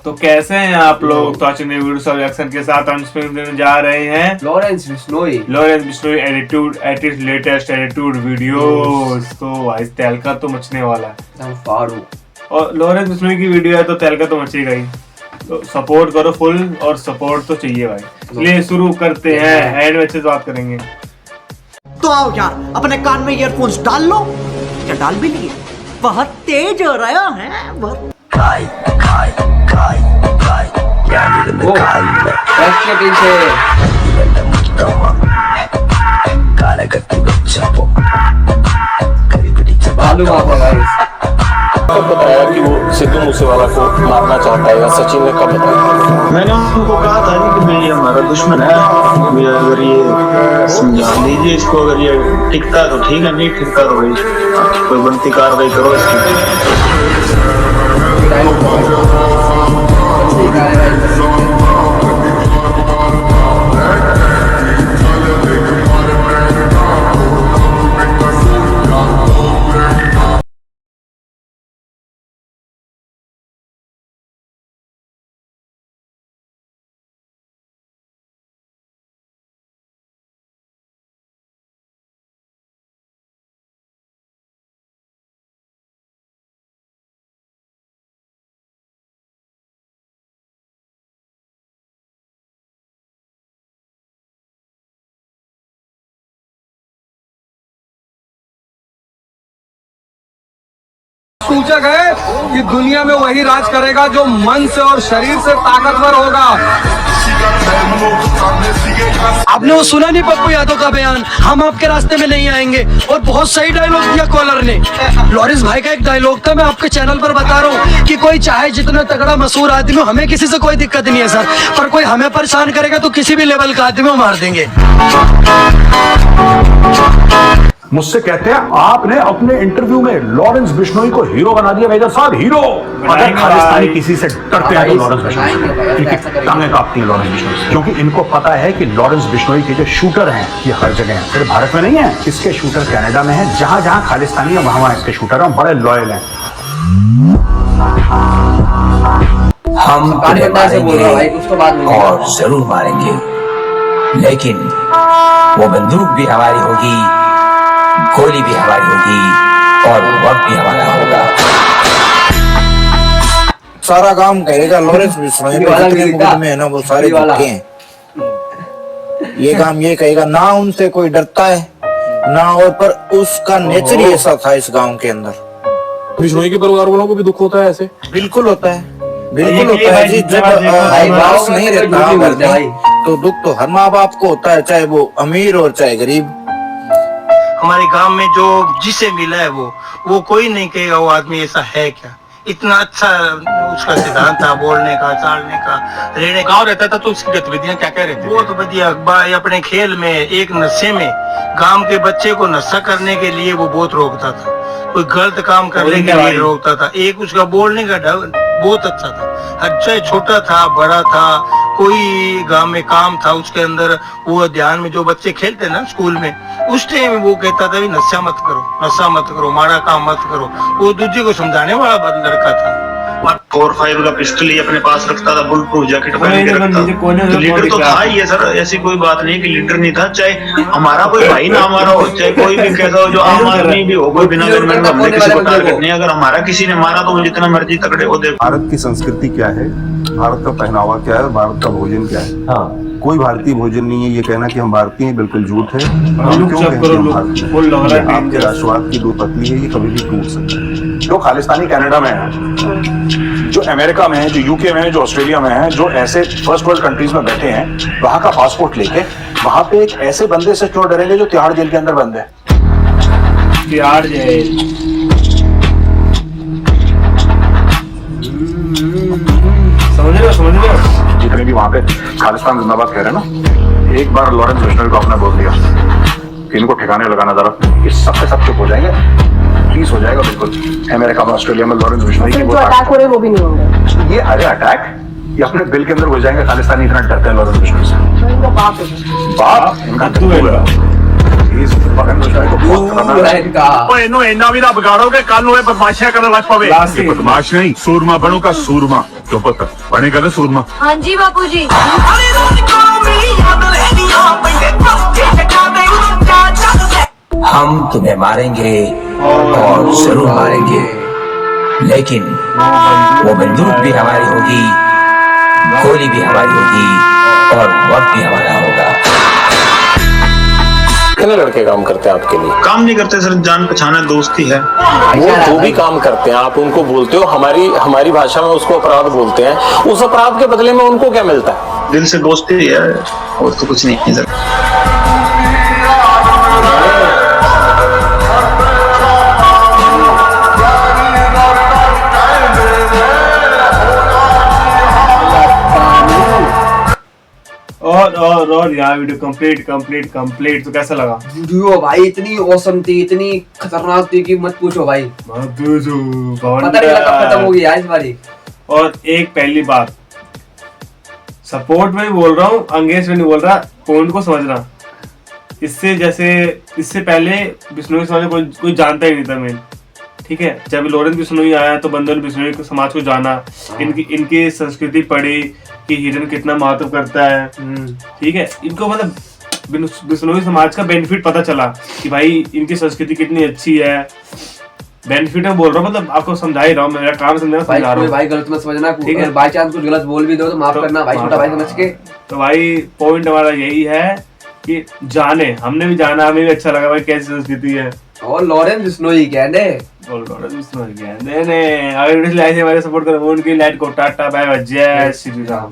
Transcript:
तो कैसे हैं आप लोग? तो आज वीडियो सब रिएक्शन के साथ हम देने जा रहे हैं Lawrence Bishnoi attitude at its latest attitude videos. तो इस तहलका तो मचने वाला है और लॉरेंस बिश्नोई की वीडियो है तो तहलका तो मचेगा ही। तो सपोर्ट करो फुल, और सपोर्ट तो चाहिए भाई। चलिए शुरू करते हैं, एंड में अच्छे से बात करेंगे। तो आओ यार, अपने कान में ईयरफोन्स डाल लो। क्या डाल भी लिए? बहुत तेज हो रहा है बहुत। कब बताया कि वो सिद्धू मूसेवाला को मारना चाहता है, या सचिन ने कब बताया? मैंने उनको कहा था कि भाई ये हमारा दुश्मन है, अगर ये समझा लीजिए इसको, अगर ये टिकता तो ठीक है, नहीं टिकता तो भाई कोई बनती कार्रवाई करो सूचक है कि दुनिया में वही राज करेगा जो मन से और शरीर से ताकतवर होगा। आपने वो सुना नहीं पप्पू यादव का बयान, हम आपके रास्ते में नहीं आएंगे? और बहुत सही डायलॉग दिया कॉलर ने। लॉरेंस भाई का एक डायलॉग था, मैं आपके चैनल पर बता रहा हूँ कि कोई चाहे जितना तगड़ा मशहूर आदमी हो, हमें किसी से कोई दिक्कत नहीं है सर, पर कोई हमें परेशान करेगा तो किसी भी लेवल का आदमी मार देंगे। मुझसे कहते हैं आपने अपने इंटरव्यू में लॉरेंस बिश्नोई को हीरो बना दिया। मेजर साहब हीरो, अगर खालिस्तानी किसी से डरते हैं तो लॉरेंस बिश्नोई, इनकी टांगें कांपती हैं लॉरेंस बिश्नोई से, क्योंकि इनको पता है कि लॉरेंस बिश्नोई के जो शूटर हैं ये हर जगह हैं, सिर्फ भारत में नहीं है। इसके शूटर कनाडा में हैं, जहां जहां खालिस्तानी है वहां इसके शूटर हैं, बड़े लॉयल हैं। हम और जरूर मारेंगे, लेकिन वो बंदूक भी हमारी होगी, गोली भी हमारी होगी, और वक्त भी हमारा होगा। सारा काम करेगा लॉरेंस बिश्नोई में है ना, वो सारे झूठे हैं। ये काम ये कहेगा ना, उनसे कोई डरता है ना, और पर उसका नेचर ही ऐसा था इस गांव के अंदर। बिश्नोई के परिवार वालों को भी दुख होता है ऐसे? बिल्कुल होता है, बिल्कुल होता है जी। जब वापस नहीं रहता तो दुख तो हर माँ बाप को होता है, चाहे वो अमीर और चाहे गरीब। हमारे गांव में जो जिसे मिला है वो कोई नहीं कहेगा वो आदमी ऐसा है क्या। इतना अच्छा उसका सिद्धांत था, बोलने का, चालने का, रहने गाँव रहता था तो उसकी गतिविधियां क्या क्या रहती, वो तो बढ़िया अपने खेल में, एक नशे में, गांव के बच्चे को नशा करने के लिए वो बहुत रोकता था, कोई गलत काम करने के लिए रोकता था। एक उसका बोलने का ढंग बहुत अच्छा था, अच्छा छोटा था बड़ा था, कोई गांव में काम था उसके अंदर, वो ध्यान में जो बच्चे खेलते ना स्कूल में, उस टाइम वो कहता था नशा मत करो, माड़ा काम मत करो। वो दूसरे को समझाने वाला लड़का था। 4.5 का पिस्टल ही अपने पास रखता था, बुलेट प्रूफ जैकेट पहन के रखता था। तो लीडर तो था ही है सर, ऐसी कोई बात नहीं कि लीडर नहीं था। चाहे हमारा कोई भाई ना हमारा हो, चाहे कोई भी कैसा हो, जो आम आदमी भी हो, कोई बिना गवर्नमेंट का, हमने किसी को टारगेट नहीं। अगर हमारा किसी ने मारा तो वो जितना मर्जी तगड़े हो दे। भारत की संस्कृति क्या है, भारत का पहनावा क्या है, भारत का भोजन क्या है? हाँ, कोई भारतीय भोजन नहीं है। ये कहना कि हम भारतीय हैं बिल्कुल झूठ है। हम क्यों कहते हैं भारतीय? आपके राष्ट्रवाद की दो पतली है, ये कभी भी टूट सकती है। जो खालिस्तानी कनाडा में है, जो अमेरिका में है, जो यूके में है, जो ऑस्ट्रेलिया में है, जो ऐसे फर्स्ट वर्ल्ड कंट्रीज में बैठे हैं, वहां का पासपोर्ट लेके वहां पे एक ऐसे बंदे से क्यों डरेंगे जो तिहाड़ जेल के अंदर बंद है? तिहाड़ जेल समझ रहे हो? जितने भी वहां पे खालिस्तान जिंदाबाद कह रहे हैं ना, एक बार लॉरेंस बिश्नोई को आपने बोल दिया कि इनको ठिकाने लगाना जरा, ये सबके सब चुप हो जाएंगे, पीस हो जाएगा बिल्कुल। अमेरिका में, ऑस्ट्रेलिया में लॉरेंस बिश्नोई की अटैक हो रहे वो भी नहीं होंगे। ये अरे अटैक ये अपने बिल के अंदर हो जाएंगे। खालिस्तानी इतना डरते हैं लॉरेंस बिश्नोई से। बाप इनका इस पकड़ को बहुत खतरनाक है। इन्ना भी ना बिगाड़ोगे, कल बदमाशियां करने लग पवे। बदमाश नहीं, सूरमा बनूंगा, सूरमा। क्यों पता बनेगा ना सूरमा? हाँ जी बापूजी। हम तुम्हें मारेंगे और जरूर मारेंगे, लेकिन वो बंदूक भी हमारी होगी, गोली भी हमारी होगी और वक्त भी हमारा होगा। कितने लड़के काम करते हैं आपके लिए? काम नहीं करते सर, जान पहचाना दोस्ती है। वो जो भी काम करते हैं आप उनको बोलते हो, हमारी भाषा में उसको अपराध बोलते हैं। उस अपराध के बदले में उनको क्या मिलता है? दिल से दोस्ती है और तो कुछ नहीं है सर। और यहाँ वीडियो कंप्लीट तो कैसा लगा? वीडियो भाई इतनी औसम थी, इतनी खतरनाक थी कि मत पूछो भाई। पता नहीं लगा कब खत्म होगी आज बारी। और एक पहली बात सपोर्ट में भी बोल रहा हूँ, अंगेज में नहीं बोल रहा, पॉइंट को समझना। इससे पहले बिश्नोई समाज कोई जानता ही नहीं था मेन, ठीक है। जब लॉरेंस बिश्नोई आया तो बंदर बिश्नोई समाज को जाना, इनकी संस्कृति पढ़ी कि हिरन कितना महत्व करता है, ठीक है। इनको मतलब बिश्नोई समाज का बेनिफिट पता चला कि भाई इनकी संस्कृति कितनी अच्छी है। बेनिफिट में बोल रहा हूँ, मतलब आपको समझा ही रहा हूँ, मेरा काम समझा रहा हूँ भाई। गलत मत समझना, ठीक है। बाई चांस कुछ गलत बोल भी दो तो माफ करना भाई, छोटा भाई समझ के। तो भाई पॉइंट हमारा यही है कि जाने, हमने भी जाना, हमें भी अच्छा लगा भाई कैसी संस्कृति है। और लॉरेंस बिश्नोई कहने अगर वीडियो लाइक हमारे सपोर्ट करो, उनकी लाइट को टाटा बाय बाय, जय श्री राम।